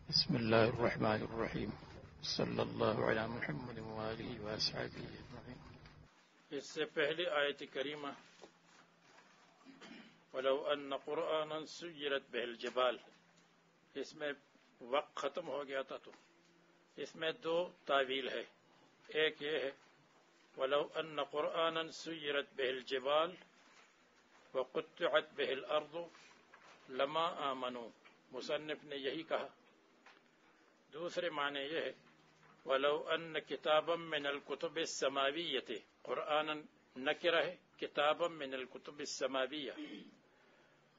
بسم اللہ الرحمن الرحیم صلی اللہ علی محمد وآلہ وصحبہ اجمعین۔ اس سے پہلے آیت کریمہ وَلَوْ أَنَّ قُرْآنًا سُيِّرَتْ بِهِ الْجِبَالِ، اس میں وقت ختم ہو گیا تھا، تو اس میں دو تعویل ہے۔ ایک یہ ہے وَلَوْ أَنَّ قُرْآنًا سُيِّرَتْ بِهِ الْجِبَالِ وَقُطِّعَتْ بِهِ الْأَرْضُ لَمَا آمَنُوا، مصنف نے یہی کہا۔ دوسرے معنی یہ ہے وَلَوْ أَنَّ كِتَابًا مِّنَ الْكُتُبِ السَّمَاوِيَّةِ، قرآن نکرہ ہے، کتابًا من الكتب السماویہ،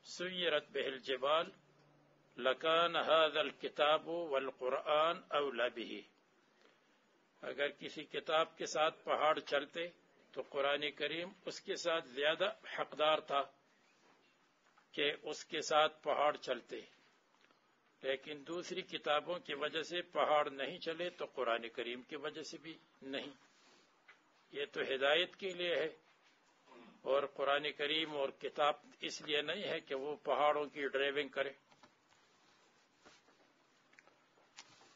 سُيِّرَتْ بِهِ الْجِبَالِ لَكَانَ هَذَا الْكِتَابُ وَالْقُرْآنُ أَوْلَى بِهِ، اگر کسی کتاب کے ساتھ پہاڑ چلتے تو قرآن کریم اس کے ساتھ زیادہ حقدار تھا کہ اس کے ساتھ پہاڑ چلتے، لیکن دوسری کتابوں کی وجہ سے پہاڑ نہیں چلے تو قرآن کریم کی وجہ سے بھی نہیں۔ یہ تو ہدایت کے لیے ہے، اور قرآن کریم اور کتاب اس لیے نہیں ہے کہ وہ پہاڑوں کی ڈرائیونگ کرے۔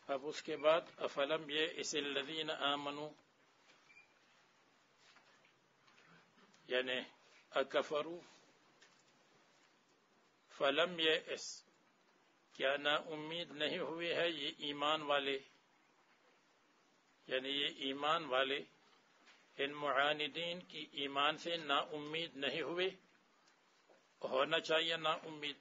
اب اس کے بعد افلم یئس الذین آمنوا، یعنی اکفروا، فلم یئس، کیا نا امید نہیں ہوئی ہے یہ ایمان والے، یعنی یہ ایمان والے ان معاندین کی ایمان سے نا امید نہیں ہوئے، ہونا چاہیے نا امید۔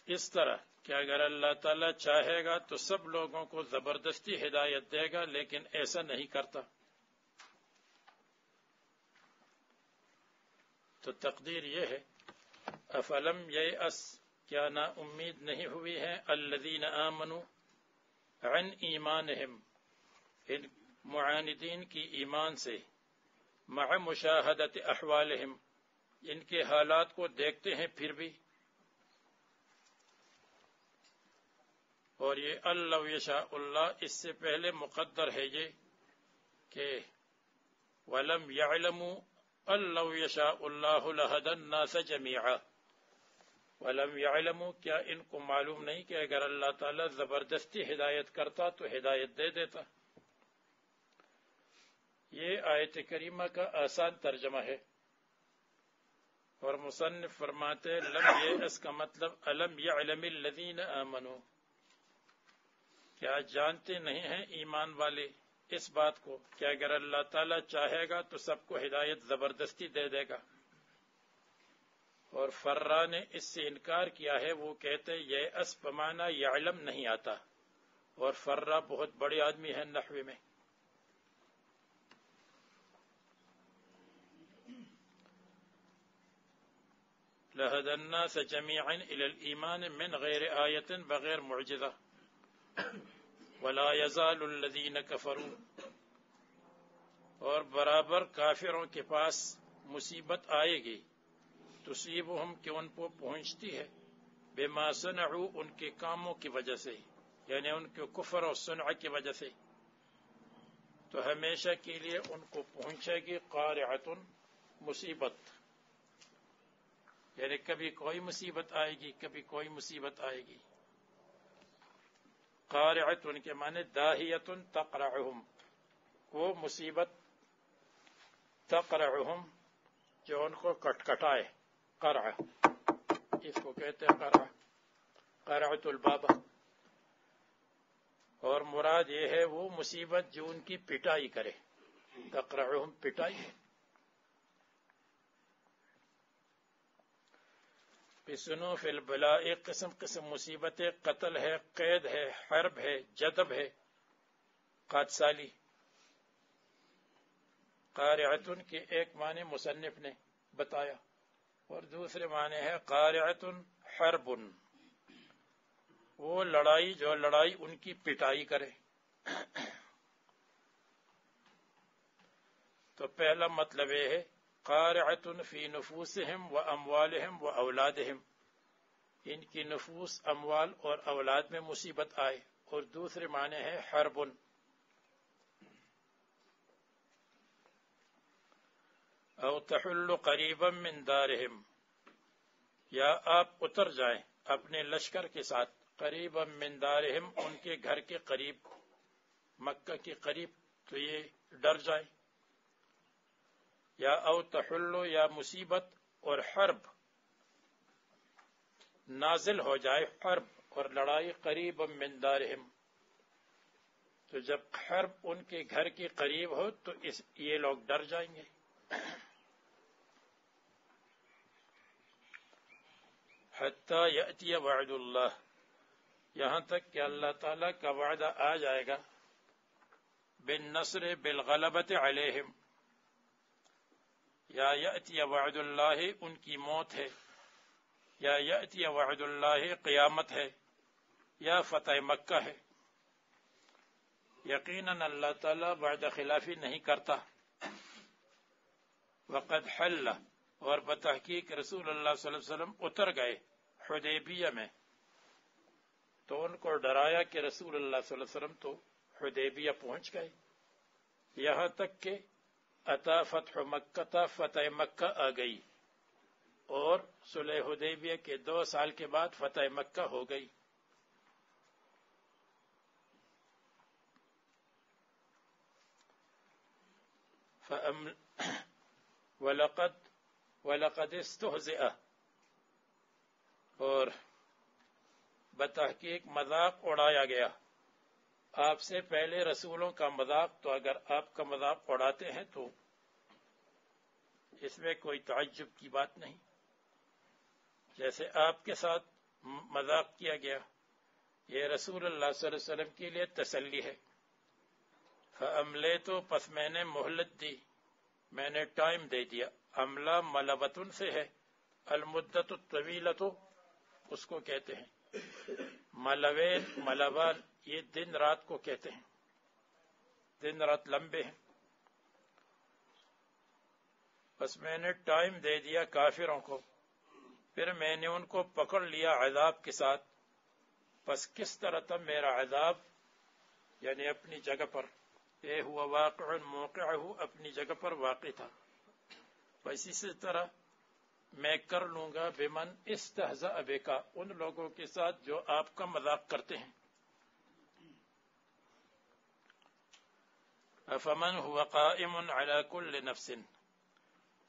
اس طرح کہ اگر اللہ تعالیٰ چاہے گا تو سب لوگوں کو زبردستی ہدایت دے گا، لیکن ایسا نہیں کرتا۔ تو تقدیر یہ ہے افلم یئس، کیا نا امید نہیں ہوئی ہے الذین آمنوا عن ایمانہم، ان معاندین کی ایمان سے، مع مشاہدت احوالہم، ان کے حالات کو دیکھتے ہیں پھر بھی۔ اور یہ اللہ یشاء اللہ اس سے پہلے مقدر ہے یہ کہ وَلَمْ يَعْلَمُوا أَلَّوْ يَشَاءُ اللَّهُ لَهَدَى النَّاسَ جَمِيعًا، وَلَمْ يَعْلَمُوا، کیا ان کو معلوم نہیں کہ اگر اللہ تعالیٰ زبردستی ہدایت کرتا تو ہدایت دے دیتا۔ یہ آیت کریمہ کا آسان ترجمہ ہے، اور مصنف فرماتے لم یئس کا مطلب الم یعلم الذین آمنوا، کیا جانتے نہیں ہیں ایمان والے اس بات کو کہ اگر اللہ تعالیٰ چاہے گا تو سب کو ہدایت زبردستی دے دے گا۔ اور فرا نے اس سے انکار کیا ہے، وہ کہتے یئس بمعنی یعلم نہیں آتا، اور فرا بہت بڑے آدمی ہیں نحو میں۔ لہد الناس جمیعا الی الایمان من غیر آیت، بغیر معجزہ۔ ولا یزال الذین کفروا، اور برابر کافروں کے پاس مصیبت آئے گی، تصیبہم کہ ان کو پہنچتی ہے، بما صنعوا ان کے کاموں کی وجہ سے، یعنی ان کے کفر اور صنع کی وجہ سے، تو ہمیشہ کے لیے ان کو پہنچے گی قارعۃ، مصیبت، یعنی کبھی کوئی مصیبت آئے گی، کبھی کوئی مصیبت آئے گی۔ قارعۃ ان کے معنی داہیۃ تقرعہم، وہ مصیبت تقرعہم جو ان کو کٹکٹائے، قرع، اس کو کہتے ہیں قرع، قرعۃ الباب۔ اور مراد یہ ہے وہ مصیبت جو ان کی پٹائی کرے، تقرعہم پٹائی ہے۔ بصنوف البلاء، قسم قسم مصیبتیں، قتل ہے، قید ہے، حرب ہے، جدب ہے، قادسالی۔ قارعۃ کے ایک معنی مصنف نے بتایا، اور دوسرے معنی ہے قارعۃ حرب، وہ لڑائی جو لڑائی ان کی پٹائی کرے۔ تو پہلا مطلب یہ ہے قارعۃ فی نفوسہم و اموالہم و اولادہم، ان کی نفوس، اموال اور اولاد میں مصیبت آئے، اور دوسرے معنی ہے حرب۔ او تحل قریبا من دارہم، یا آپ اتر جائیں اپنے لشکر کے ساتھ قریبا من دارہم ان کے گھر کے قریب، مکہ کے قریب، تو یہ ڈر جائیں. یا او تحلو، یا مصیبت اور حرب نازل ہو جائے، حرب اور لڑائی قریبا من دارہم، تو جب حرب ان کے گھر کے قریب ہو تو یہ لوگ ڈر جائیں گے. حتی یأتی وعد اللہ، یہاں تک کہ اللہ تعالیٰ کا وعدہ آ جائے گا، بالنصر بالغلبۃ علیہم. یا یأتی وعد اللہ ان کی موت ہے، یا یأتی وعد اللہ قیامت ہے، یا فتح مکہ ہے. یقیناً اللہ تعالیٰ وعدہ خلافی نہیں کرتا. وقد حل، اور بتحقیق رسول اللہ صلی اللہ علیہ وسلم اتر گئے حدیبیہ میں، تو ان کو ڈرایا کہ رسول اللہ صلی اللہ علیہ وسلم تو حدیبیہ پہنچ گئے، یہاں تک کہ اتا فتح مکہ، فتح مکہ آ گئی، اور صلح حدیبیہ کے 2 سال کے بعد فتح مکہ ہو گئی. وَلَقَدِ اسْتُهْزِئَ، اور بتحقیق مذاق اڑایا گیا آپ سے پہلے رسولوں کا مذاق. تو اگر آپ کا مذاق اڑاتے ہیں تو اس میں کوئی تعجب کی بات نہیں. جیسے آپ کے ساتھ مذاق کیا گیا، یہ رسول اللہ صلی اللہ علیہ وسلم کے لیے تسلی ہے. فَأَمْلَيْتُ، پس میں نے مہلت دی، میں نے ٹائم دے دیا. املا ملبتن سے ہے، المدت الطویلۃ اس کو کہتے ہیں. ملوین، ملوان یہ دن رات کو کہتے ہیں، دن رات لمبے ہیں. بس میں نے ٹائم دے دیا کافروں کو، پھر میں نے ان کو پکڑ لیا عذاب کے ساتھ. پس کس طرح تھا میرا عذاب، یعنی اپنی جگہ پر، اے ہوا واقع موقعہ، اپنی جگہ پر واقع تھا. بس اسی طرح میں کر لوں گا بمن استہزأ بک، ان لوگوں کے ساتھ جو آپ کا مذاق کرتے ہیں. افمن هو قائم على كل نفس،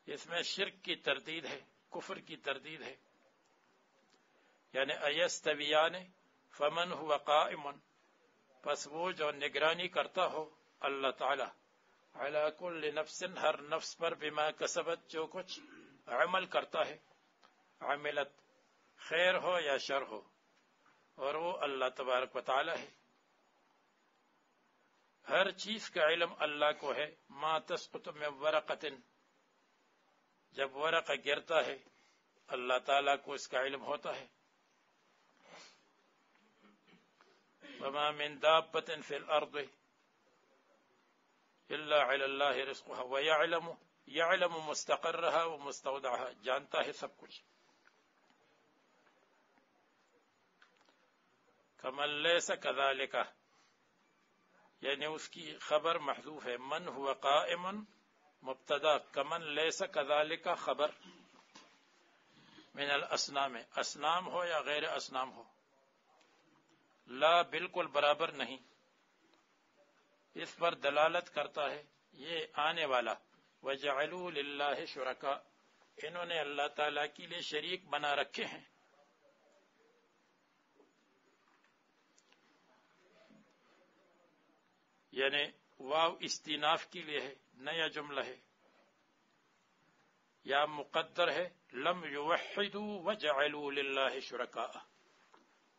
اس میں شرک کی تردید ہے، کفر کی تردید ہے. یعنی ایستویان، فمن هو قائم، پس وہ جو نگرانی کرتا ہو اللہ تعالی، علی کل نفس، ہر نفس پر، بما کسبت، جو کچھ عمل کرتا ہے، عملت، خیر ہو یا شر ہو، اور وہ اللہ تبارک و تعالی ہے. ہر چیز کا علم اللہ کو ہے. ما تسقط من ورقۃ، جب ورقہ گرتا ہے اللہ تعالیٰ کو اس کا علم ہوتا ہے. وما من دابۃ فی الارض الا علی اللہ رزقها ویعلم مستقرها ومستودعها، جانتا ہے سب کچھ. کمن لیس کذالک، یعنی اس کی خبر محذوف ہے. من هو قائم مبتدا، کمن لیس کذالک خبر. من الاسنام، اسنام ہو یا غیر اسنام ہو، لا بالکل برابر نہیں، اس پر دلالت کرتا ہے یہ آنے والا. وَجَعَلُوا لِلَّهِ شُرَكَاءَ، انہوں نے اللہ تعالیٰ کے لیے شریک بنا رکھے ہیں. یعنی واو استیناف کے لیے ہے، نیا جملہ ہے. یا مقدر ہے، لم یوحدوا وجعلوا للہ شرکاء،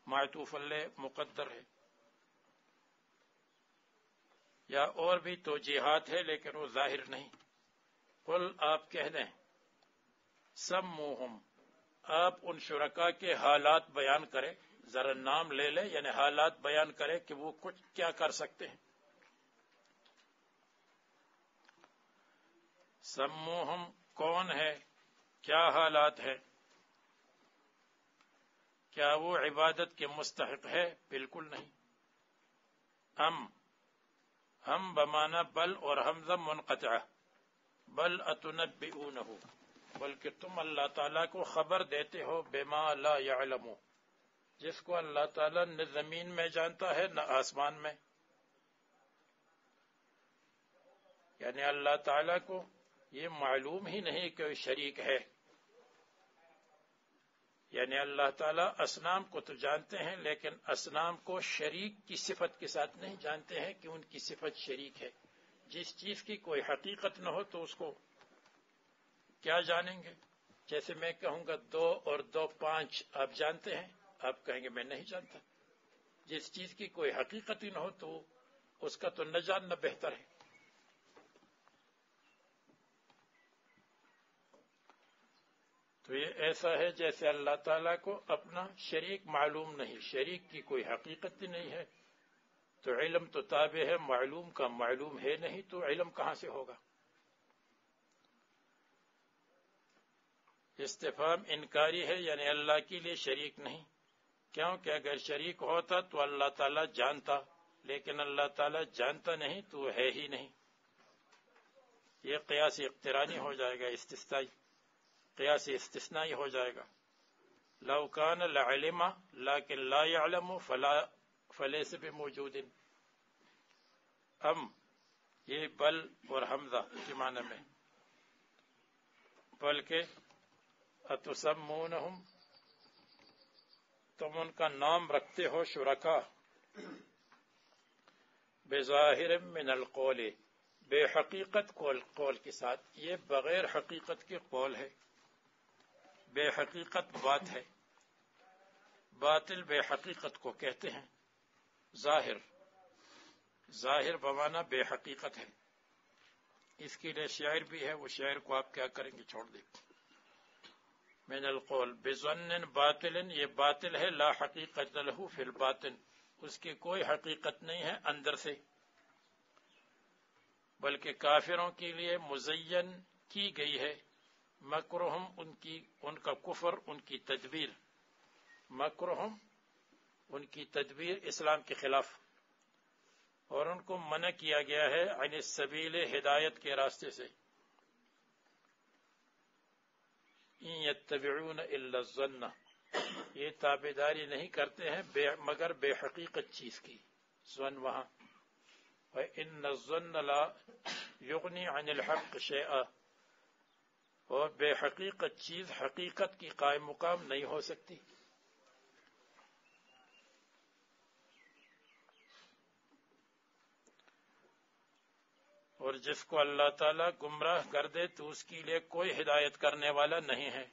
معطوف علیہ مقدر ہے. یا اور بھی توجیحات ہے لیکن وہ ظاہر نہیں. قل، آپ کہہ دیں، سموہم، آپ ان شرکاء کے حالات بیان کریں، ذرا نام لے لیں، یعنی حالات بیان کریں کہ وہ کچھ کیا کر سکتے ہیں. سموہم کون ہے، کیا حالات ہے، کیا وہ عبادت کے مستحق ہے؟ بالکل نہیں. ہم بمانا بل اور حمزہ منقطع، بل اتنبئونہ، بلکہ تم اللہ تعالیٰ کو خبر دیتے ہو بما لا یعلم، جس کو اللہ تعالیٰ نہ زمین میں جانتا ہے نہ آسمان میں. یعنی اللہ تعالیٰ کو یہ معلوم ہی نہیں کہ شریک ہے. یعنی اللہ تعالیٰ اصنام کو تو جانتے ہیں، لیکن اصنام کو شریک کی صفت کے ساتھ نہیں جانتے ہیں کہ ان کی صفت شریک ہے. جس چیز کی کوئی حقیقت نہ ہو تو اس کو کیا جانیں گے؟ جیسے میں کہوں گا 2 اور 2 5، آپ جانتے ہیں؟ آپ کہیں گے میں نہیں جانتا. جس چیز کی کوئی حقیقت ہی نہ ہو تو اس کا تو نہ جاننا بہتر ہے. تو یہ ایسا ہے جیسے اللہ تعالیٰ کو اپنا شریک معلوم نہیں، شریک کی کوئی حقیقت ہی نہیں ہے، تو علم تو تابع ہے معلوم کا. معلوم ہے نہیں تو علم کہاں سے ہوگا؟ استفہام انکاری ہے، یعنی اللہ کے لیے شریک نہیں. کیونکہ اگر شریک ہوتا تو اللہ تعالیٰ جانتا، لیکن اللہ تعالیٰ جانتا نہیں تو ہے ہی نہیں. یہ قیاس اقترانی ہو جائے گا، استثنائی قیاس استثنائی ہو جائے گا. لو کان لعلم لیکن لا يعلم فلیس بموجود. یہ بل اور حمزہ کے معنی میں. بلکہ اتسمونہم، تم ان کا نام رکھتے ہو شرکا، بظاہر من القول، بے حقیقت قول کے ساتھ. یہ بغیر حقیقت کے قول ہے، بے حقیقت بات ہے. باطل بے حقیقت کو کہتے ہیں. ظاہر بمعنی بے حقیقت ہے. اس کے لیے شاعر بھی ہے، وہ شاعر کو آپ کیا کریں گے، چھوڑ دیں. من القول بظن باطل، یہ باطل ہے. لا حقیقت له فی الباطن، اس کی کوئی حقیقت نہیں ہے اندر سے، بلکہ کافروں کے لیے مزین کی گئی ہے. مکرہم، ان کا کفر، ان کی تدبیر. مکرہم، ان کی تدبیر اسلام کے خلاف، اور ان کو منع کیا گیا ہے عن السبیل، ہدایت کے راستے سے. ان یتبعون الا الظن، یہ تابعداری نہیں کرتے ہیں مگر بے حقیقت چیز کی. ظن وہاں. وَإِنَّ الظَّنَّ لَا يُغْنِي عَنِ الْحَقِّ شَيْئًا، اور بے حقیقت چیز حقیقت کی قائم مقام نہیں ہو سکتی. اور جس کو اللہ تعالیٰ گمراہ کر دے تو اس کے لیے کوئی ہدایت کرنے والا نہیں ہے.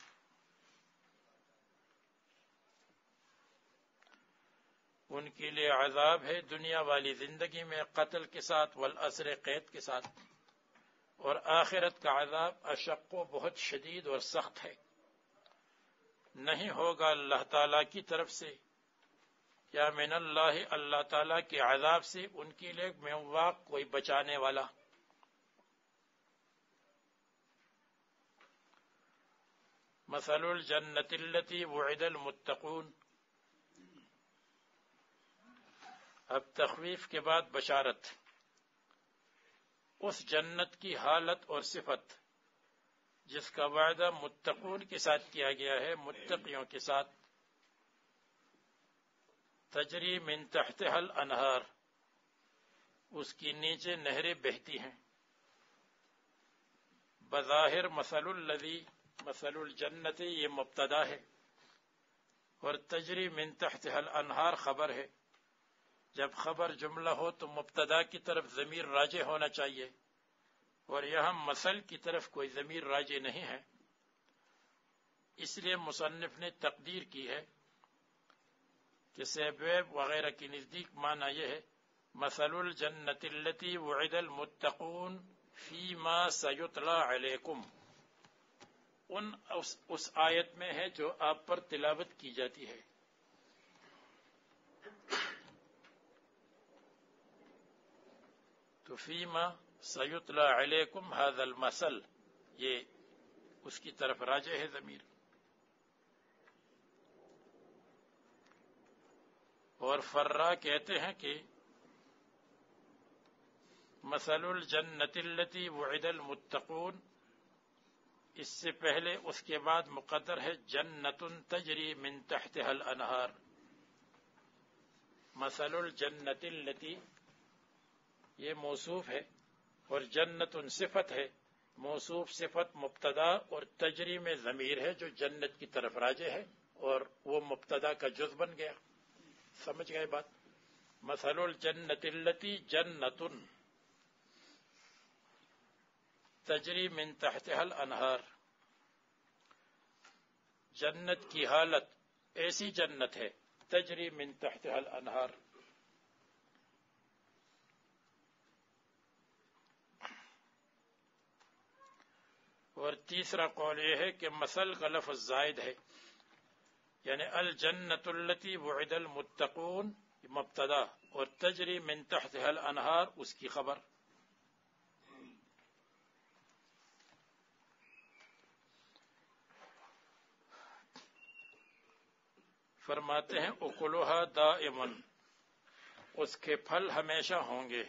ان کے لیے عذاب ہے دنیا والی زندگی میں قتل کے ساتھ، والاسر قید کے ساتھ، اور آخرت کا عذاب اشق و بہت شدید اور سخت ہے. نہیں ہوگا اللہ تعالیٰ کی طرف سے یا من اللہ، اللہ تعالیٰ کے عذاب سے ان کے لیے مواق، کوئی بچانے والا. مثل الجنة التي وعد المتقون. اب تخویف کے بعد بشارت. اس جنت کی حالت اور صفت جس کا وعدہ متقون کے ساتھ کیا گیا ہے، متقیوں کے ساتھ. تجری من تحتها الانہار، اس کی نیچے نہریں بہتی ہیں. بظاہر مثل الذی، مثل الجنت یہ مبتدا ہے، اور تجری من تحتها الانہار خبر ہے. جب خبر جملہ ہو تو مبتدا کی طرف ضمیر راجع ہونا چاہیے، اور یہاں مثل کی طرف کوئی ضمیر راجع نہیں ہے. اس لیے مصنف نے تقدیر کی ہے کہ سیبویب وغیرہ کی نزدیک معنی یہ ہے مثل الجنت التي وعد المتقون فيما سيتلى عليكم. اس آیت میں ہے جو آپ پر تلاوت کی جاتی ہے. تو فیما سیتلی علیکم هذا المثل، یہ اس کی طرف راجع ہے ضمیر. اور فرا کہتے ہیں کہ مثل الجنت التي وعد المتقون اس سے پہلے اس کے بعد مقدر ہے جنت تجری من تحتها الانہار. مثل الجنت التي یہ موصوف ہے اور جنت صفت ہے. موصوف صفت مبتدا اور تجری میں ضمیر ہے جو جنت کی طرف راجع ہے اور وہ مبتدا کا جز بن گیا. سمجھ گئے بات؟ مثل الجنت التي جنت تجری من تحتها الانہار. جنت کی حالت ایسی جنت ہے تجری من تحتها الانہار. اور تیسرا قول یہ ہے کہ مثل کا لفظ زائد ہے، یعنی الجنت التي وعد المتقون مبتدا اور تجری من تحتها الانہار اس کی خبر. فرماتے ہیں اکلوہا دائمن، اس کے پھل ہمیشہ ہوں گے.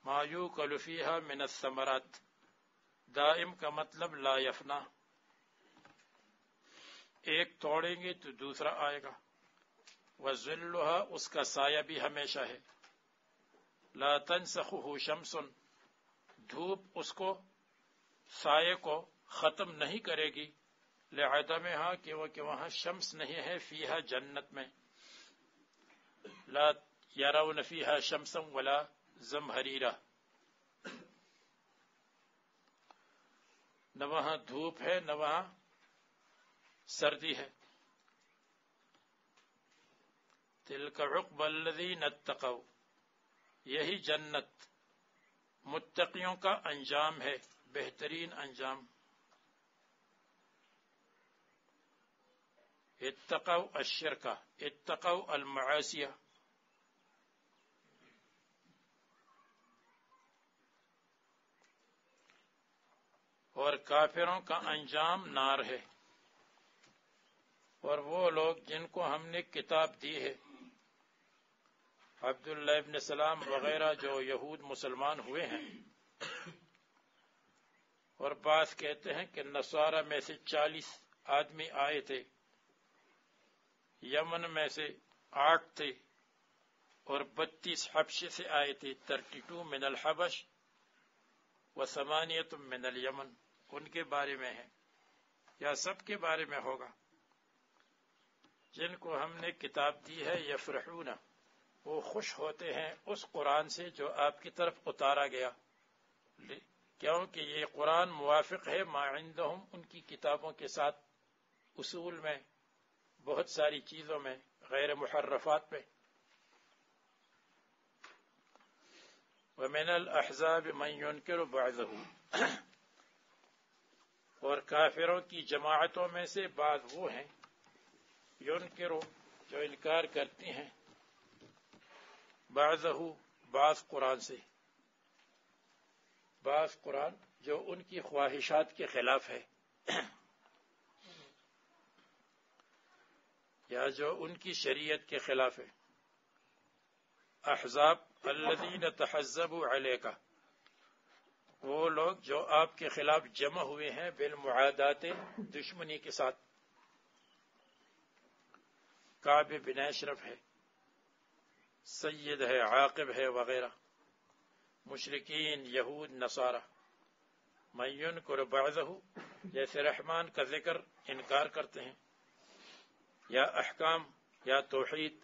ما یوکل فیہا من الثمرات، دائم کا مطلب لا یفنا، ایک توڑیں گے تو دوسرا آئے گا. وظلھا، اس کا سایہ بھی ہمیشہ ہے. لا تنسخہ شمس، دھوپ اس کو سائے کو ختم نہیں کرے گی. لعدمہا، کہ وہاں شمس نہیں ہے. فیہا، جنت میں. لا یرون فیہا شمسا ولا زمہریرا، نہ وہاں دھوپ ہے نہ وہاں سردی ہے. تلک عقبی الذین اتقوا، یہی جنت متقیوں کا انجام ہے، بہترین انجام. اتقوا الشرک، اتقوا المعاصی. اور کافروں کا انجام نار ہے. اور وہ لوگ جن کو ہم نے کتاب دی ہے، عبداللہ ابن سلام وغیرہ جو یہود مسلمان ہوئے ہیں، اور بعض کہتے ہیں کہ نصارہ میں سے 40 آدمی آئے تھے، یمن میں سے 8 تھے، اور 32 حبشے سے آئے تھے. 32 من الحبش و 8 من الیمن. ان کے بارے میں ہے یا سب کے بارے میں ہوگا؟ جن کو ہم نے کتاب دی ہے، یفرحون، وہ خوش ہوتے ہیں اس قرآن سے جو آپ کی طرف اتارا گیا، کیونکہ یہ قرآن موافق ہے ما عندہم، ان کی کتابوں کے ساتھ، اصول میں، بہت ساری چیزوں میں، غیر محرفات میں. ومن الاحزاب من ينکر بعضہ، اور کافروں کی جماعتوں میں سے بعض وہ ہیں، ینکرو، جو انکار کرتی ہیں، بعضہ، بعض قرآن سے، بعض قرآن جو ان کی خواہشات کے خلاف ہے یا جو ان کی شریعت کے خلاف ہے. احزاب الذین تحزبوا علیک، وہ لوگ جو آپ کے خلاف جمع ہوئے ہیں، بالمعادات، دشمنی کے ساتھ. کعب بن اشرف ہے، سید ہے، عاقب ہے وغیرہ، مشرکین، یہود، نصارہ. من ینکر بعضہ، جیسے رحمان کا ذکر انکار کرتے ہیں، یا احکام یا توحید،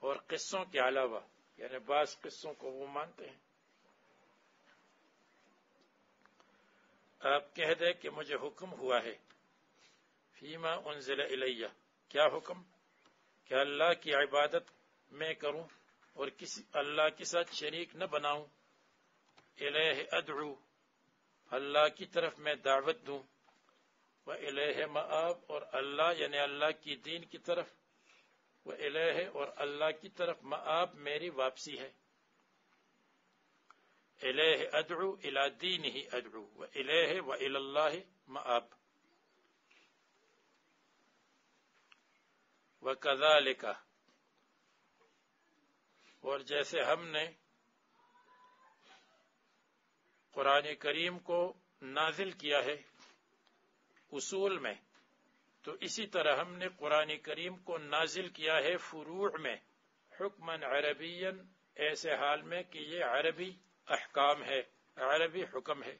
اور قصوں کے علاوہ، یعنی بعض قصوں کو وہ مانتے ہیں. آپ کہہ دیں کہ مجھے حکم ہوا ہے، فیما انزل الیہ، کیا حکم؟ کہ اللہ کی عبادت میں کروں اور کسی اللہ کے ساتھ شریک نہ بناؤں. الیہ ادعو، اللہ کی طرف میں دعوت دوں. و الیہ مآب، اور اللہ یعنی اللہ کی دین کی طرف، و الیہ، اور اللہ کی طرف مآب میری واپسی ہے. الیہ ادعو، الی دینہ ادعو، و الیہ و الی اللہ مآب. وکذالک، اور جیسے ہم نے قرآن کریم کو نازل کیا ہے اصول میں، تو اسی طرح ہم نے قرآن کریم کو نازل کیا ہے فروع میں، حکماً عربیاً، ایسے حال میں کہ یہ عربی احکام ہے، عربی حکم ہے۔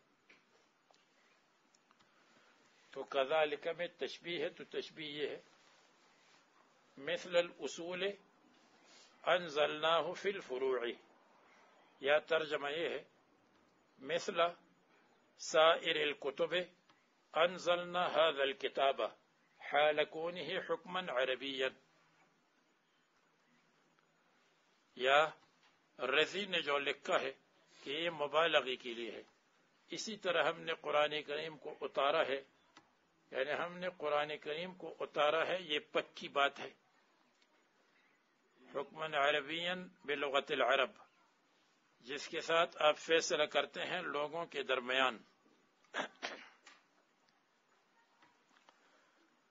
تو کذالک میں تشبیہ ہے، تو تشبیہ یہ ہے مثل الاصول انزلناہ فی الفروع، یا ترجمہ یہ ہے مثل سائر الکتب انزلنا هذا الكتاب حال کونه حکما عربیا، یا رضی نے جو لکھا ہے کہ یہ مبالغی کے لیے ہے، اسی طرح ہم نے قرآن کریم کو اتارا ہے، یعنی ہم نے قرآن کریم کو اتارا ہے، یہ پکی بات ہے، حکماً عربیاً بلغت العرب، جس کے ساتھ آپ فیصلہ کرتے ہیں لوگوں کے درمیان۔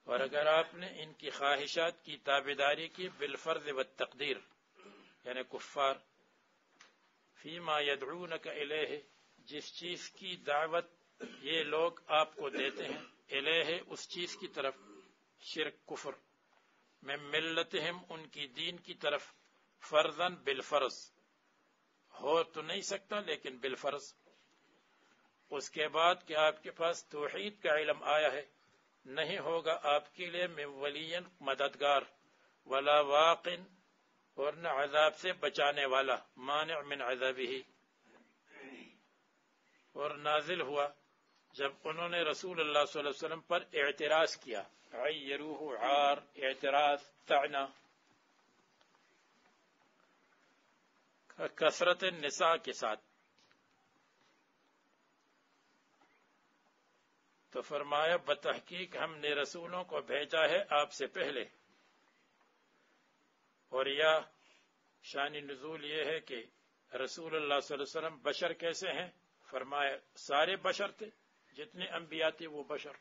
اور اگر آپ نے ان کی خواہشات کی تابعداری کی بالفرض والتقدیر، یعنی کفار، فیما یدعونک الیہ، جس چیز کی دعوت یہ لوگ آپ کو دیتے ہیں، الیہ اس چیز کی طرف، شرک کفر، میں ملتہم ان کی دین کی طرف، فرضاً بالفرض، ہو تو نہیں سکتا لیکن بالفرض، اس کے بعد کہ آپ کے پاس توحید کا علم آیا ہے، نہیں ہوگا آپ کے لیے من ولین مددگار، ولا واقن، اور نہ عذاب سے بچانے والا، مانع من عذابہ۔ اور نازل ہوا جب انہوں نے رسول اللہ صلی اللہ علیہ وسلم پر اعتراض کیا، عیروہ، عار، اعتراض، طعنہ، کثرت النساء کے ساتھ، تو فرمایا بتحقیق ہم نے رسولوں کو بھیجا ہے آپ سے پہلے۔ اور یا شان نزول یہ ہے کہ رسول اللہ صلی اللہ علیہ وسلم بشر کیسے ہیں؟ فرمایا سارے بشر تھے، جتنے انبیاء تھے وہ بشر،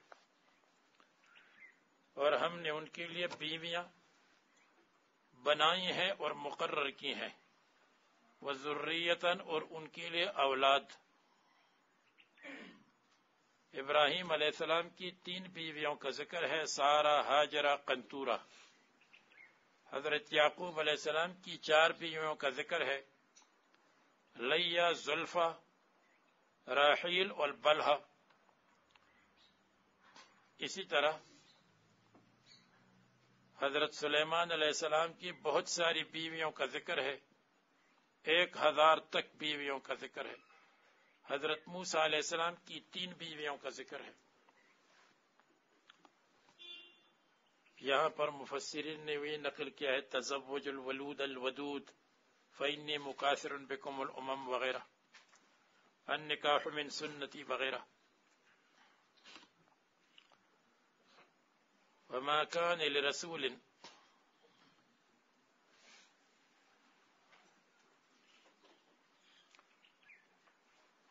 اور ہم نے ان کے لیے بیویاں بنائی ہیں اور مقرر کی ہیں، وذریتاً، اور ان کے لیے اولاد۔ ابراہیم علیہ السلام کی 3 بیویوں کا ذکر ہے، سارہ، ہاجرہ، قنطورہ۔ حضرت یعقوب علیہ السلام کی 4 بیویوں کا ذکر ہے، لیہ، زلفہ، راحیل اور بلہا۔ اسی طرح حضرت سلیمان علیہ السلام کی بہت ساری بیویوں کا ذکر ہے، 1000 تک بیویوں کا ذکر ہے۔ حضرت موسیٰ علیہ السلام کی 3 بیویوں کا ذکر ہے۔ یہاں پر مفسرین نے بھی نقل کیا ہے تزوج الولود الودود فإنی مکاثر بکم الامم وغیرہ، النکاح من سنتی وغیرہ۔ وما كان لرسول،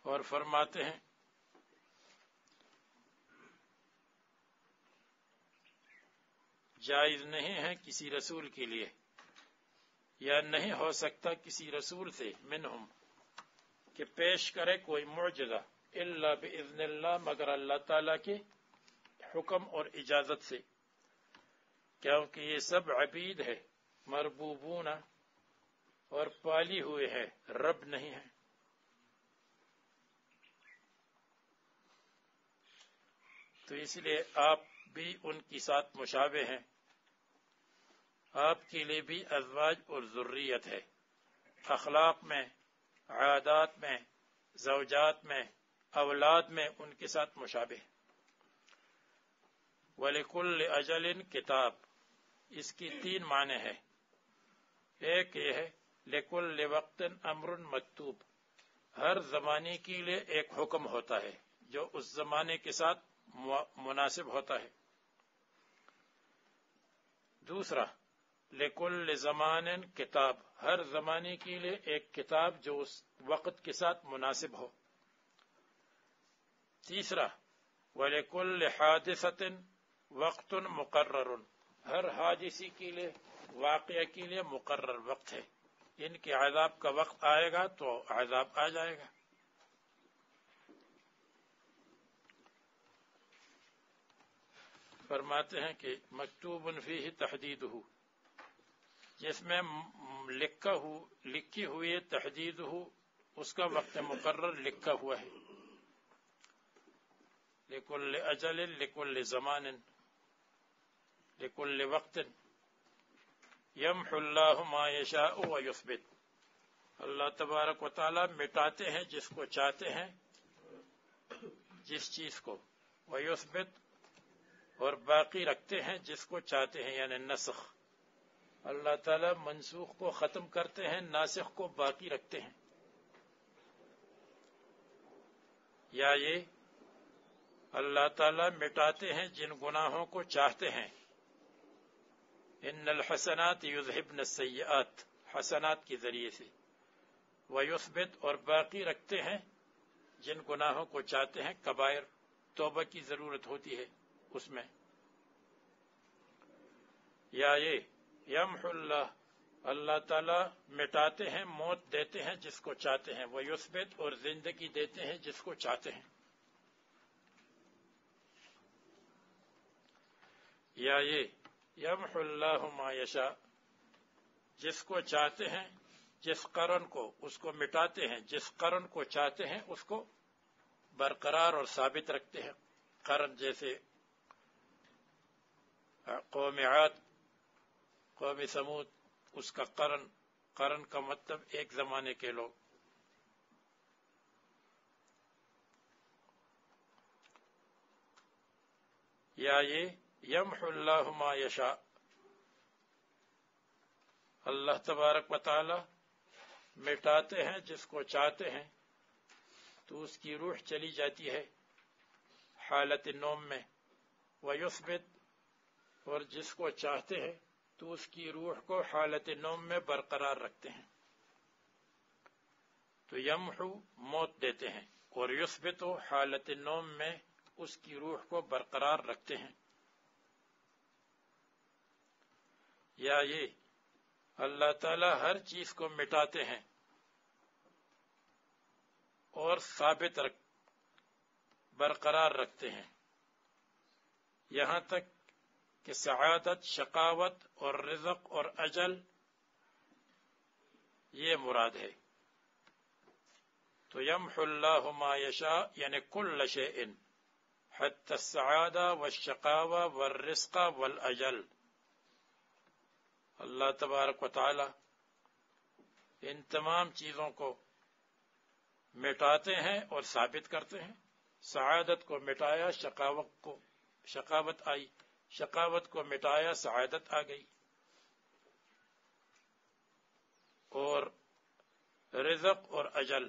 اور فرماتے ہیں جائز نہیں ہے کسی رسول کے لیے، یا نہیں ہو سکتا کسی رسول سے، منہم، کہ پیش کرے کوئی معجزہ، الا باذن اللہ، مگر اللہ تعالی کے حکم اور اجازت سے، کیونکہ یہ سب عبید ہے، مربوبون، اور پالی ہوئے ہیں، رب نہیں ہے۔ تو اس لیے آپ بھی ان کی ساتھ مشابہ ہیں، آپ کے لیے بھی ازواج اور ذریت ہے، اخلاق میں، عادات میں، زوجات میں، اولاد میں ان کے ساتھ مشابہ۔ وَلِكُلِّ أَجَلٍ کتاب، اس کی 3 معنی ہے۔ ایک یہ ہے لِكُلِّ وَقْتٍ أَمْرٌ مکتوب، ہر زمانے کے لیے ایک حکم ہوتا ہے جو اس زمانے کے ساتھ مناسب ہوتا ہے۔ دوسرا لِكُلِّ زَمَانٍ کتاب، ہر زمانے کے لیے ایک کتاب جو اس وقت کے ساتھ مناسب ہو۔ تیسرا وَلِكُلِّ حَادِثَةٍ وقت مقرر، ہر حادثی کے لیے، واقعہ کے لیے مقرر وقت ہے، ان کے عذاب کا وقت آئے گا تو عذاب آ جائے گا۔ فرماتے ہیں کہ مکتوب فیہ تحدیدہ، جس میں لکھی ہوئی تحدیدہ، اس کا وقت مقرر لکھا ہوا ہے، لکل اجل لکل زمان لکل وقت یمحو اللہ ما یشاء ویثبت۔ اللہ تبارک و تعالی مٹاتے ہیں جس کو چاہتے ہیں، جس چیز کو، ویثبت، اور باقی رکھتے ہیں جس کو چاہتے ہیں، یعنی نسخ۔ اللہ تعالی منسوخ کو ختم کرتے ہیں، ناسخ کو باقی رکھتے ہیں۔ یا یہ اللہ تعالی مٹاتے ہیں جن گناہوں کو چاہتے ہیں، ان الحسنات یذہبن السیئات، حسنات کے ذریعے سے، ویثبت، اور باقی رکھتے ہیں جن گناہوں کو چاہتے ہیں، کبائر، توبہ کی ضرورت ہوتی ہے اس میں۔ یا یہ یمحو اللہ تعالی مٹاتے ہیں، موت دیتے ہیں جس کو چاہتے ہیں، ویثبت، اور زندگی دیتے ہیں جس کو چاہتے ہیں۔ یا یہ یمحو اللہ ما یشاء، جس کو چاہتے ہیں، جس قرن کو، اس کو مٹاتے ہیں، جس قرن کو چاہتے ہیں اس کو برقرار اور ثابت رکھتے ہیں۔ قرن جیسے قوم عاد، قوم سمود، اس کا قرن کا مطلب ایک زمانے کے لوگ۔ یا یہ یمحو اللہ ما یشاء، اللہ تبارک و تعالی مٹاتے ہیں جس کو چاہتے ہیں تو اس کی روح چلی جاتی ہے حالت نوم میں، ویثبت، اور جس کو چاہتے ہیں تو اس کی روح کو حالت نوم میں برقرار رکھتے ہیں۔ تو یمحو موت دیتے ہیں، اور یثبت حالت نوم میں اس کی روح کو برقرار رکھتے ہیں۔ یا یہ اللہ تعالی ہر چیز کو مٹاتے ہیں اور ثابت برقرار رکھتے ہیں، یہاں تک کہ سعادت، شقاوت اور رزق اور اجل یہ مراد ہے۔ تو یمحو اللہ ما یشاء یعنی کل شیء حتی السعادہ والشقاوہ والرزق والاجل۔ اللہ تبارک و تعالی ان تمام چیزوں کو مٹاتے ہیں اور ثابت کرتے ہیں۔ سعادت کو مٹایا، شقاوت آئی، شقاوت کو مٹایا، سعادت آ گئی، اور رزق اور اجل۔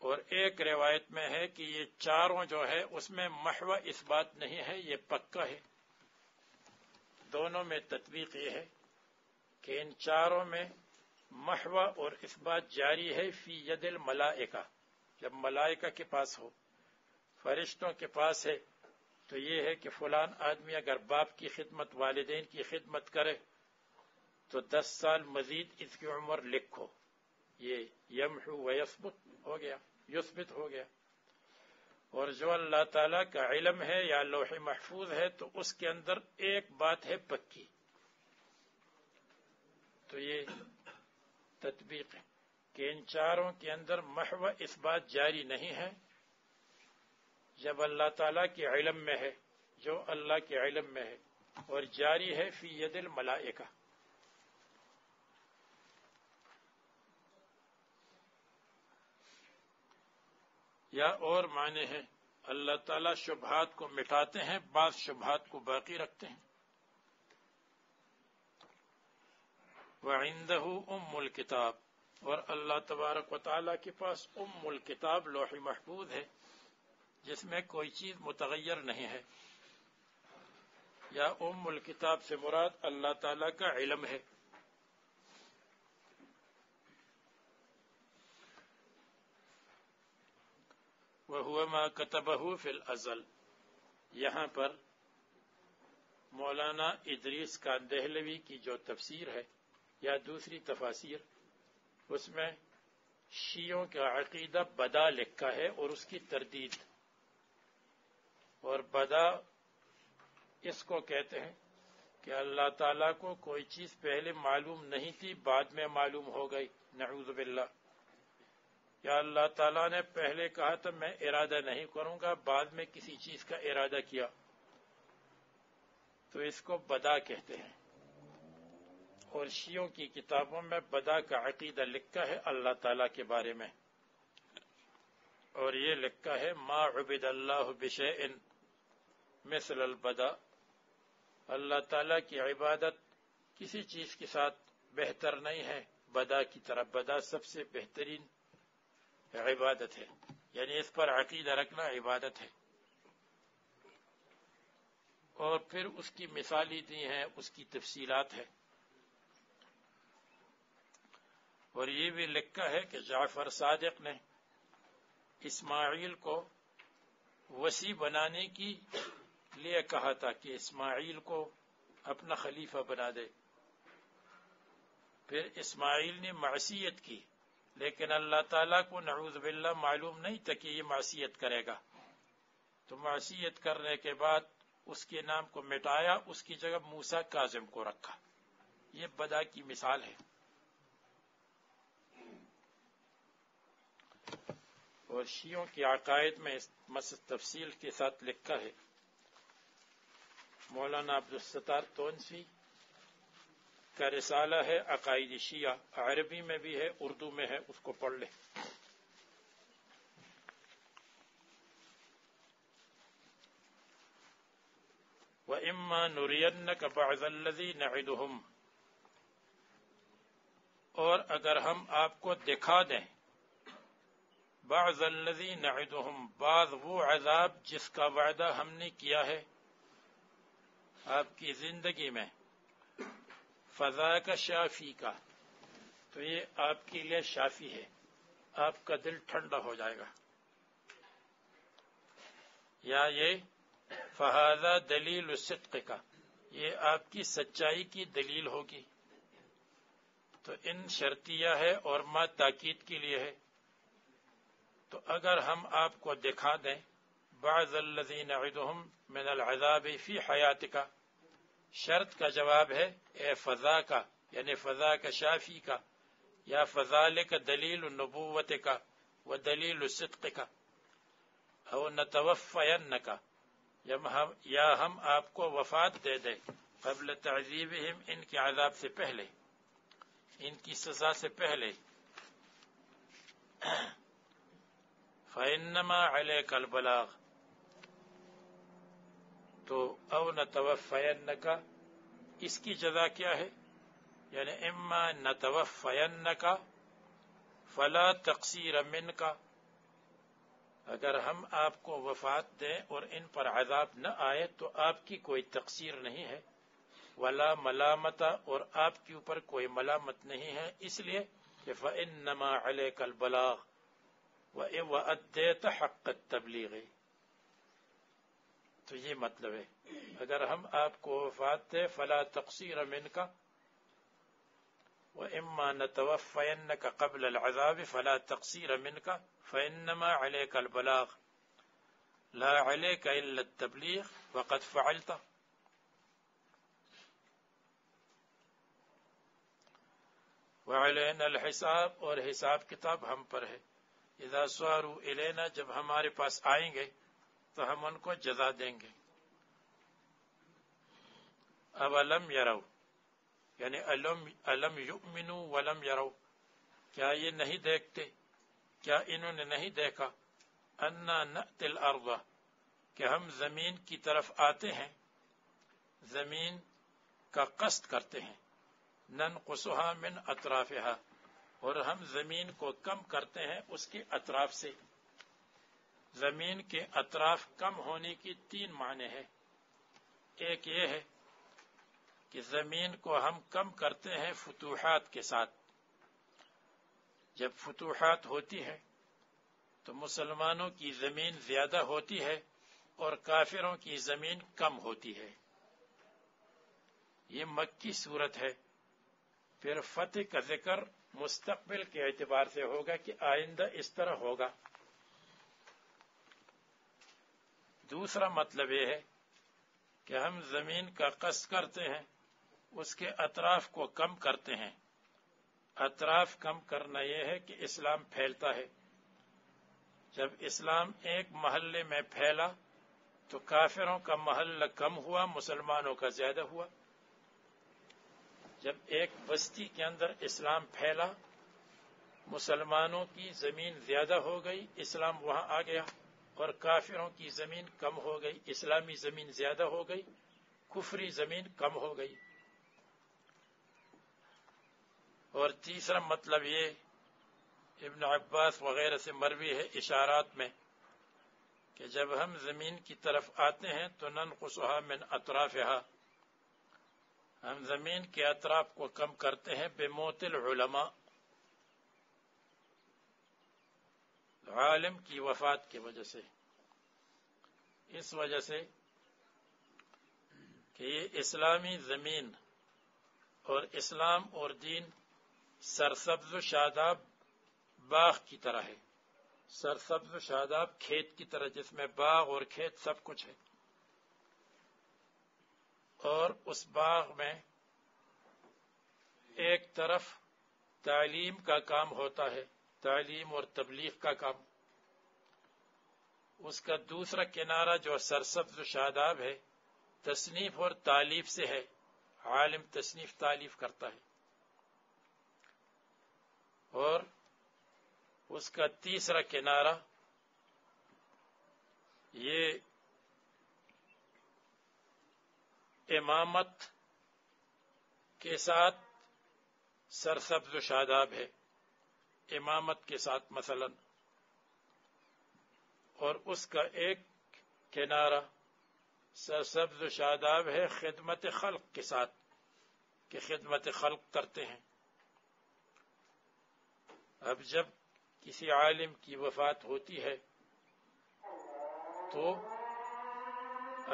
اور ایک روایت میں ہے کہ یہ چاروں جو ہے اس میں محو اس بات نہیں ہے، یہ پکا ہے۔ دونوں میں تطبیق یہ ہے کہ ان چاروں میں محو اور اس بات جاری ہے فی ید الملائکہ، جب ملائکہ کے پاس ہو، فرشتوں کے پاس ہے، تو یہ ہے کہ فلان آدمی اگر باپ کی خدمت، والدین کی خدمت کرے تو 10 سال مزید اس کی عمر لکھو، یہ یمحو ویثبت ہو گیا، یثبت ہو گیا۔ اور جو اللہ تعالیٰ کا علم ہے یا لوح محفوظ ہے تو اس کے اندر ایک بات ہے پکی، تو یہ تطبیق ہے کہ ان چاروں کے اندر محو اس بات جاری نہیں ہے جب اللہ تعالیٰ کے علم میں ہے، جو اللہ کے علم میں ہے، اور جاری ہے فی ید الملائکہ۔ یا اور معنی ہے اللہ تعالیٰ شبہات کو مٹاتے ہیں، بعض شبہات کو باقی رکھتے ہیں۔ وَعِندَهُ أُمُّ الْكِتَابِ، اور اللہ تبارک و تعالیٰ کے پاس ام الکتاب لوح محفوظ ہے جس میں کوئی چیز متغیر نہیں ہے۔ یا ام الکتاب سے مراد اللہ تعالیٰ کا علم ہے۔ وَهُوَ مَا كَتَبَهُ فِي الْأَزَلِ، یہاں پر مولانا ادریس کاندہلوی کی جو تفسیر ہے یا دوسری تفاسیر، اس میں شیعوں کا عقیدہ بدا لکھا ہے اور اس کی تردید۔ اور بدا اس کو کہتے ہیں کہ اللہ تعالیٰ کو کوئی چیز پہلے معلوم نہیں تھی، بعد میں معلوم ہو گئی، نعوذ باللہ. یا اللہ تعالیٰ نے پہلے کہا تھا میں ارادہ نہیں کروں گا، بعد میں کسی چیز کا ارادہ کیا، تو اس کو بدا کہتے ہیں. اور شیعوں کی کتابوں میں بدا کا عقیدہ لکھا ہے اللہ تعالیٰ کے بارے میں، اور یہ لکھا ہے ما عبد اللہ بشیء مثل البدا، اللہ تعالیٰ کی عبادت کسی چیز کے ساتھ بہتر نہیں ہے بدا کی طرح. بدا سب سے بہترین عبادت ہے، یعنی اس پر عقیدہ رکھنا عبادت ہے. اور پھر اس کی مثالی دی ہیں، اس کی تفصیلات ہے. اور یہ بھی لکھا ہے کہ جعفر صادق نے اسماعیل کو وصی بنانے کی لیے کہا تھا کہ اسماعیل کو اپنا خلیفہ بنا دے. پھر اسماعیل نے معصیت کی، لیکن اللہ تعالیٰ کو نعوذ باللہ معلوم نہیں تھا کہ یہ معصیت کرے گا، تو معصیت کرنے کے بعد اس کے نام کو مٹایا، اس کی جگہ موسیٰ کاظم کو رکھا. یہ بدا کی مثال ہے. اور شیعوں کی عقائد میں اس تفصیل کے ساتھ لکھا ہے. مولانا عبدالستار تونسی کا رسالہ ہے عقائد شیعہ، عربی میں بھی ہے، اردو میں ہے، اس کو پڑھ لیں. وَإِمَّا نُرِيَنَّكَ بَعْضَ الَّذِي نَعِدُهُمْ، اور اگر ہم آپ کو دکھا دیں بعض الذی نعدہم، بعض وہ عذاب جس کا وعدہ ہم نے کیا ہے آپ کی زندگی میں، فذاک شافی کا، تو یہ آپ کے لیے شافی ہے، آپ کا دل ٹھنڈا ہو جائے گا. یا یہ فہذا دلیل الصدق کا، یہ آپ کی سچائی کی دلیل ہوگی. تو ان شرطیہ ہے اور ما تاکید کے لیے ہے. تو اگر ہم آپ کو دکھا دیں بعض الذی نعدہم من العذاب فی حیاتک، شرط کا جواب ہے اے فضا کا، یعنی فضا کا شافی کا، یا فذالک دلیل النبوت کا و دلیل الصدق کا، او نتوفینک، یا ہم آپ کو وفات دے دیں قبل تعذیبہم، ان کے عذاب سے پہلے، ان کی سزا سے پہلے. فإنما علیک البلاغ، تو او نتوفینک اس کی جزا کیا ہے؟ یعنی اما نتوفینک فلا تقصیر منک، اگر ہم آپ کو وفات دیں اور ان پر عذاب نہ آئے تو آپ کی کوئی تقصیر نہیں ہے، ولا ملامت، اور آپ کے اوپر کوئی ملامت نہیں ہے، اس لیے کہ فإنما علیک البلاغ وَأَدَّيْتَ حَقَّ التَّبْلِيغِ. تو یہ مطلب ہے اگر ہم آپ کو وفات دیں فلا تقصیر منک وَإِمَّا نَتَوَفَّيَنَّكَ قَبْلَ الْعَذَابِ فَلَا تَقْصِيرَ مِنْكَ فَإِنَّمَا عَلَيْكَ الْبَلَاغُ لَا عَلَيْكَ إِلَّا التَّبْلِيغُ وَقَدْ فَعَلْتَ. وَعَلَيْنَا الْحِسَابُ، اور حساب کتاب ہم پر ہے. اذا صاروا الینا، جب ہمارے پاس آئیں گے تو ہم ان کو جزا دیں گے. اولم یروا، یعنی الم یؤمنوا ولم یروا، کیا یہ نہیں دیکھتے، کیا انہوں نے نہیں دیکھا، انا نأتی الارض، کہ ہم زمین کی طرف آتے ہیں، زمین کا قصد کرتے ہیں، ننقصها من اطرافها، اور ہم زمین کو کم کرتے ہیں اس کے اطراف سے. زمین کے اطراف کم ہونے کی تین معنی ہے. ایک یہ ہے کہ زمین کو ہم کم کرتے ہیں فتوحات کے ساتھ. جب فتوحات ہوتی ہے تو مسلمانوں کی زمین زیادہ ہوتی ہے اور کافروں کی زمین کم ہوتی ہے. یہ مکی صورت ہے. پھر فتح کا ذکر مستقبل کے اعتبار سے ہوگا کہ آئندہ اس طرح ہوگا. دوسرا مطلب یہ ہے کہ ہم زمین کا قصد کرتے ہیں، اس کے اطراف کو کم کرتے ہیں۔ اطراف کم کرنا یہ ہے کہ اسلام پھیلتا ہے۔ جب اسلام ایک محلے میں پھیلا تو کافروں کا محلہ کم ہوا، مسلمانوں کا زیادہ ہوا۔ جب ایک بستی کے اندر اسلام پھیلا، مسلمانوں کی زمین زیادہ ہو گئی، اسلام وہاں آ گیا، اور کافروں کی زمین کم ہو گئی، اسلامی زمین زیادہ ہو گئی، کفری زمین کم ہو گئی۔ اور تیسرا مطلب یہ ابن عباس وغیرہ سے مروی ہے اشارات میں کہ جب ہم زمین کی طرف آتے ہیں تو ننقصها من اطرافها، ہم زمین کے اطراف کو کم کرتے ہیں بموت العلماء، عالم کی وفات کی وجہ سے۔ اس وجہ سے کہ یہ اسلامی زمین اور اسلام اور دین سرسبز و شاداب باغ کی طرح ہے، سرسبز و شاداب کھیت کی طرح جس میں باغ اور کھیت سب کچھ ہے، اور اس باغ میں ایک طرف تعلیم کا کام ہوتا ہے، تعلیم اور تبلیغ کا کام، اس کا دوسرا کنارہ جو سرسبز و شاداب ہے تصنیف اور تالیف سے ہے، عالم تصنیف تالیف کرتا ہے، اور اس کا تیسرا کنارہ یہ امامت کے ساتھ سرسبز و شاداب ہے، امامت کے ساتھ مثلا، اور اس کا ایک کنارہ سرسبز و شاداب ہے خدمت خلق کے ساتھ کہ خدمت خلق کرتے ہیں۔ اب جب کسی عالم کی وفات ہوتی ہے تو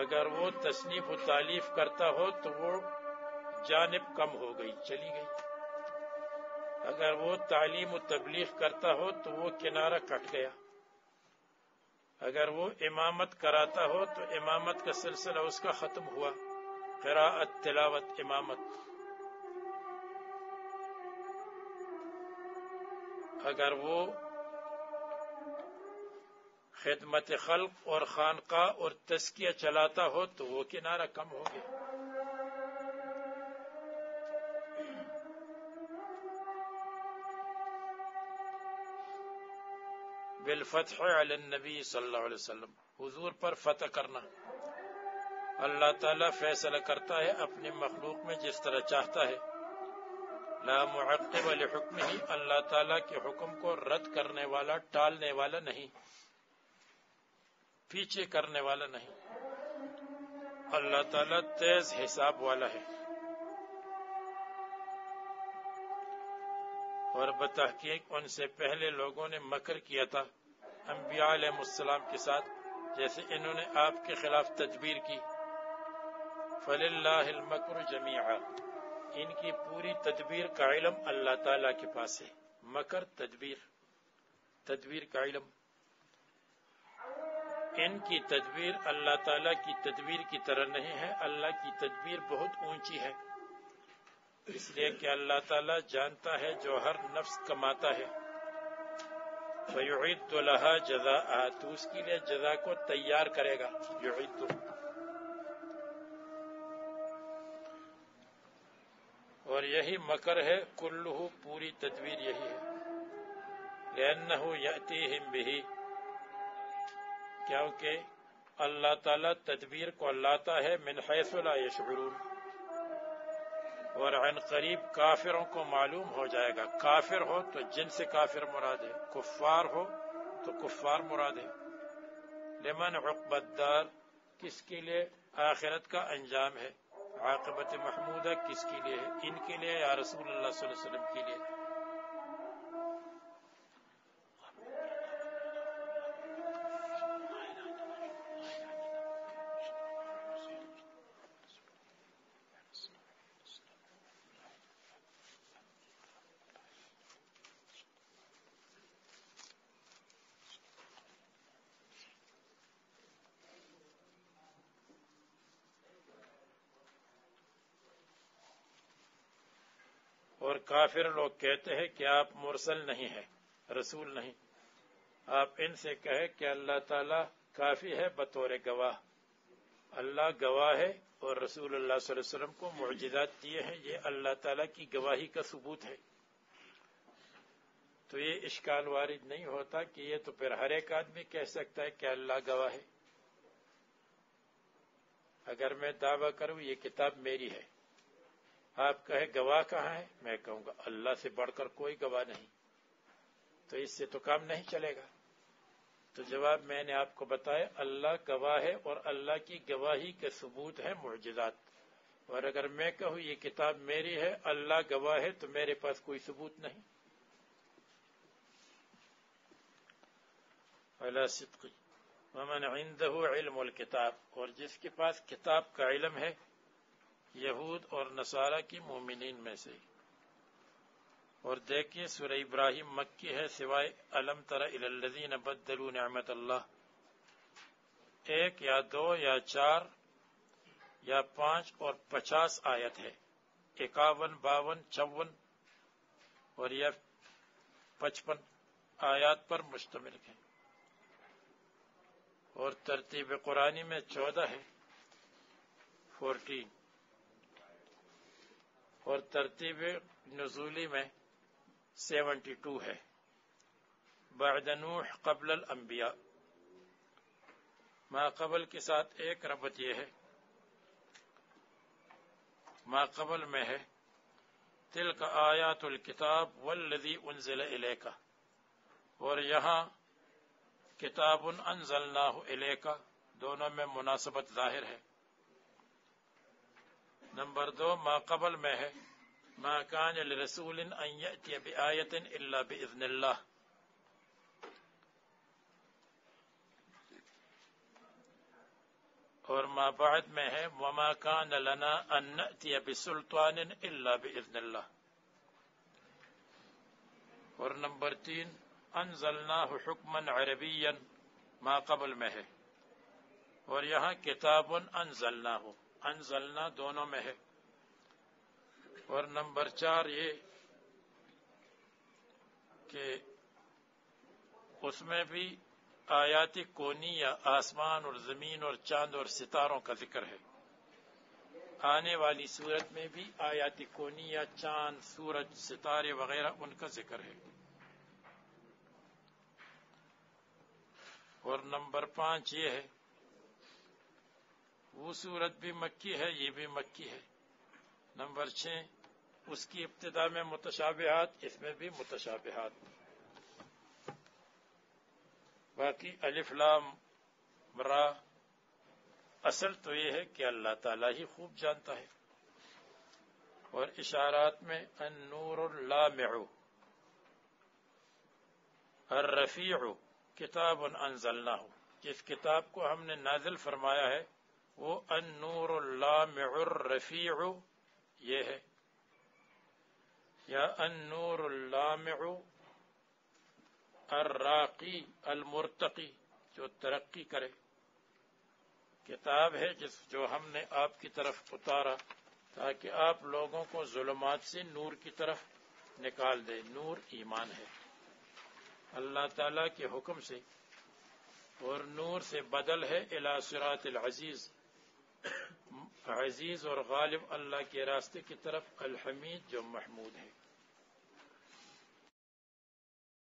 اگر وہ تصنیف و تالیف کرتا ہو تو وہ جانب کم ہو گئی، چلی گئی، اگر وہ تعلیم و تبلیغ کرتا ہو تو وہ کنارہ کٹ گیا، اگر وہ امامت کراتا ہو تو امامت کا سلسلہ اس کا ختم ہوا، قراءت تلاوت امامت، اگر وہ خدمت خلق اور خانقاہ اور تزکیہ چلاتا ہو تو وہ کنارہ کم ہو گیا۔ بالفتح علی النبی صلی اللہ علیہ وسلم، حضور پر فتح کرنا۔ اللہ تعالیٰ فیصلہ کرتا ہے اپنی مخلوق میں جس طرح چاہتا ہے، لا معقب لحکمہ، اللہ تعالیٰ کے حکم کو رد کرنے والا، ٹالنے والا نہیں، پیچھے کرنے والا نہیں، اللہ تعالیٰ تیز حساب والا ہے۔ اور بتحقیق ان سے پہلے لوگوں نے مکر کیا تھا انبیاء علیہ السلام کے ساتھ، جیسے انہوں نے آپ کے خلاف تدبیر کی۔ فَلِلَّهِ الْمَكْرُ جَمِيعًا، ان کی پوری تدبیر کا علم اللہ تعالیٰ کے پاس ہے۔ مکر تدبیر کا علم، ان کی تدبیر اللہ تعالیٰ کی تدبیر کی طرح نہیں ہے، اللہ کی تدبیر بہت اونچی ہے، اس لیے کہ اللہ تعالیٰ جانتا ہے جو ہر نفس کماتا ہے، فَيُعِدُّ لَهَا جَزَاءَهَا، تو اس کے لیے جزا کو تیار کرے گا، یعد۔ اور یہی مکر ہے، کلہ، پوری تدبیر یہی ہے، لِأَنَّهُ يَأْتِيهِمْ بِهِ، کیونکہ اللہ تعالیٰ تدبیر کو لاتا ہے من حیث لا یشعرون، اور عن قریب کافروں کو معلوم ہو جائے گا۔ کافر ہو تو جن سے کافر مراد ہے، کفار ہو تو کفار مراد ہے۔ لمن عقبى الدار، کس کے لیے آخرت کا انجام ہے، عاقبت محمودہ کس کے لیے ہے، ان کے لیے یا رسول اللہ صلی اللہ علیہ وسلم کے لیے۔ کافر لوگ کہتے ہیں کہ آپ مرسل نہیں ہیں، رسول نہیں، آپ ان سے کہیں کہ اللہ تعالیٰ کافی ہے بطور گواہ، اللہ گواہ ہے اور رسول اللہ صلی اللہ علیہ وسلم کو معجزات دیے ہیں، یہ اللہ تعالیٰ کی گواہی کا ثبوت ہے۔ تو یہ اشکال وارد نہیں ہوتا کہ یہ تو پھر ہر ایک آدمی کہہ سکتا ہے کہ اللہ گواہ ہے۔ اگر میں دعویٰ کروں یہ کتاب میری ہے، آپ کہیں گواہ کہاں ہے، میں کہوں گا اللہ سے بڑھ کر کوئی گواہ نہیں، تو اس سے تو کام نہیں چلے گا۔ تو جواب میں نے آپ کو بتایا، اللہ گواہ ہے اور اللہ کی گواہی کے ثبوت ہے معجزات، اور اگر میں کہوں یہ کتاب میری ہے، اللہ گواہ ہے، تو میرے پاس کوئی ثبوت نہیں۔ علی صدقی ومن عنده علم الکتاب، اور جس کے پاس کتاب کا علم ہے، یہود اور نصارہ کی مومنین میں سے۔ اور دیکھیے سورہ ابراہیم مکی ہے، سوائے الم تر الی الذین بدلوا نعمت اللہ، 1 یا 2 یا 4 یا 5 اور 50 آیت ہے، 51 52 54 اور یہ 55 آیات پر مشتمل ہے، اور ترتیب قرآنی میں 14 ہے، 14، اور ترتیب نزولی میں 72 ہے، بعد نوح قبل الانبیاء۔ ما قبل کے ساتھ ایک ربط یہ ہے، ما قبل میں ہے تلک آیات الکتاب والذی انزل الیک، اور یہاں کتاب انزلناہ الیک، دونوں میں مناسبت ظاہر ہے۔ نمبر 2 ما قبل میں ہے ما کان لرسول ان یأتی بآیۃ الا بإذن اللہ، اور ما بعد میں ہے وما کان لنا ان نأتی بسلطان الا بإذن اللہ، اور نمبر 3 انزلناہ حکما عربیا، ما قبل میں ہے، اور یہاں کتاب انزلناہ، انزلنا دونوں میں ہے، اور نمبر 4 یہ کہ اس میں بھی آیات کونیہ، آسمان اور زمین اور چاند اور ستاروں کا ذکر ہے، آنے والی صورت میں بھی آیات کونیہ، چاند، سورج، ستارے وغیرہ ان کا ذکر ہے۔ اور نمبر 5 یہ ہے وہ صورت بھی مکی ہے، یہ بھی مکی ہے۔ نمبر 6 اس کی ابتدا میں متشابہات، اس میں بھی متشابہات۔ باقی الف لام را، اصل تو یہ ہے کہ اللہ تعالیٰ ہی خوب جانتا ہے، اور اشارات میں النور اللامع، الرفیع، کتاب انزلناہ، جس کتاب کو ہم نے نازل فرمایا ہے وہ النور اللامع الرفیع یہ ہے، یا النور اللامع الراقی المرتقی، جو ترقی کرے۔ کتاب ہے جو ہم نے آپ کی طرف اتارا تاکہ آپ لوگوں کو ظلمات سے نور کی طرف نکال دے۔ نور ایمان ہے اللہ تعالیٰ کے حکم سے، اور نور سے بدل ہے الی صراط العزیز، عزیز اور غالب اللہ کے راستے کی طرف، الحمید جو محمود ہے۔